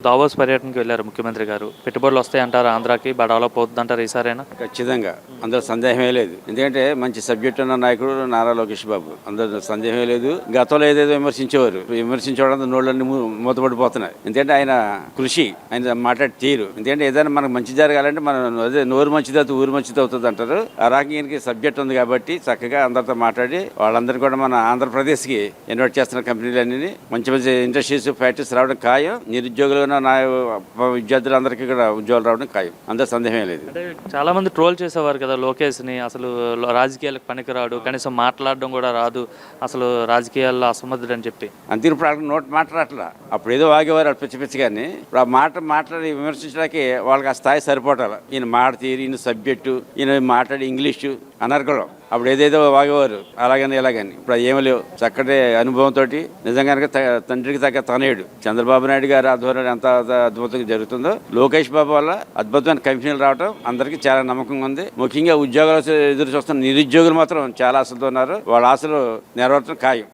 Davos పర్యటనకి వెళ్ళారు ముఖ్యమంత్రి గారు. పెట్టుబడులు వస్తాయంటారు ఆంధ్రాకి, డెవలప్ అవుతుందంటారు ఈసారైనా? ఖచ్చితంగా అందులో సందేహమే లేదు. ఎందుకంటే మంచి సబ్జెక్ట్ ఉన్న నాయకుడు నారా లోకేష్ బాబు, అందులో సందేహమే లేదు. గతంలో ఏదేదో విమర్శించడం నోళ్ళన్నీ మూతపడిపోతున్నాయి. ఎందుకంటే ఆయన కృషి, ఆయన మాట్లాడి తీరు, ఎందుకంటే ఏదైనా మనకు మంచి జరగాలంటే మనం అదే నోరు మంచిది అవుతుంది ఊరు మంచిది అవుతుంది అంటారు. ఆ రకంగా సబ్జెక్ట్ ఉంది కాబట్టి చక్కగా అందరితో మాట్లాడి వాళ్ళందరూ కూడా మన ఆంధ్రప్రదేశ్కి ఇన్వైట్ చేస్తున్న కంపెనీలన్నీ మంచి మంచి ఇండస్ట్రీస్ ఫ్యాక్టరీస్ రావడం ఖాయం. నిరుద్యోగులు విద్యార్థులందరికీ కూడా ఉద్యోగాలు రావడం ఖాయం, అందరూ సందేహమే లేదు. అంటే చాలా మంది ట్రోల్ చేసేవారు కదా లోకేష్ ని, అసలు రాజకీయాలకు పనికిరాడు, కనీసం మాట్లాడడం కూడా రాదు, అసలు రాజకీయాల్లో అసమర్థుడు అని చెప్పి. అంతే ఇప్పుడు నోట్ మాట్లాడట్లా. అప్పుడు ఏదో వాగేవారు పిచ్చి పిచ్చి, కానీ ఇప్పుడు ఆ మాట్లాడి విమర్శించడానికి వాళ్ళకి ఆ స్థాయి సరిపోవటాలి. ఈయన మాట తీరు, ఈయన సబ్జెక్టు, ఈయన మాట్లాడి ఇంగ్లీషు అనర్గడం. అప్పుడు ఏదేదో వాగేవారు అలాగని ఇలాగని. ఇప్పుడు ఏమీ లేవు. చక్కటి అనుభవంతో నిజంగా తండ్రికి తగ్గ తనయుడు చంద్రబాబు నాయుడు గారి ఆధ్వర్యంలో ఎంత అద్భుతంగా జరుగుతుందో, లోకేష్ బాబు వల్ల అద్భుతమైన కంపెనీలు రావడం అందరికీ చాలా నమ్మకంగా ఉంది. ముఖ్యంగా ఉద్యోగాలు ఎదురు చూస్తున్న నిరుద్యోగులు మాత్రం చాలా ఆశలతో ఉన్నారు. వాళ్ళ ఆశలు నెరవేర్చడం ఖాయం.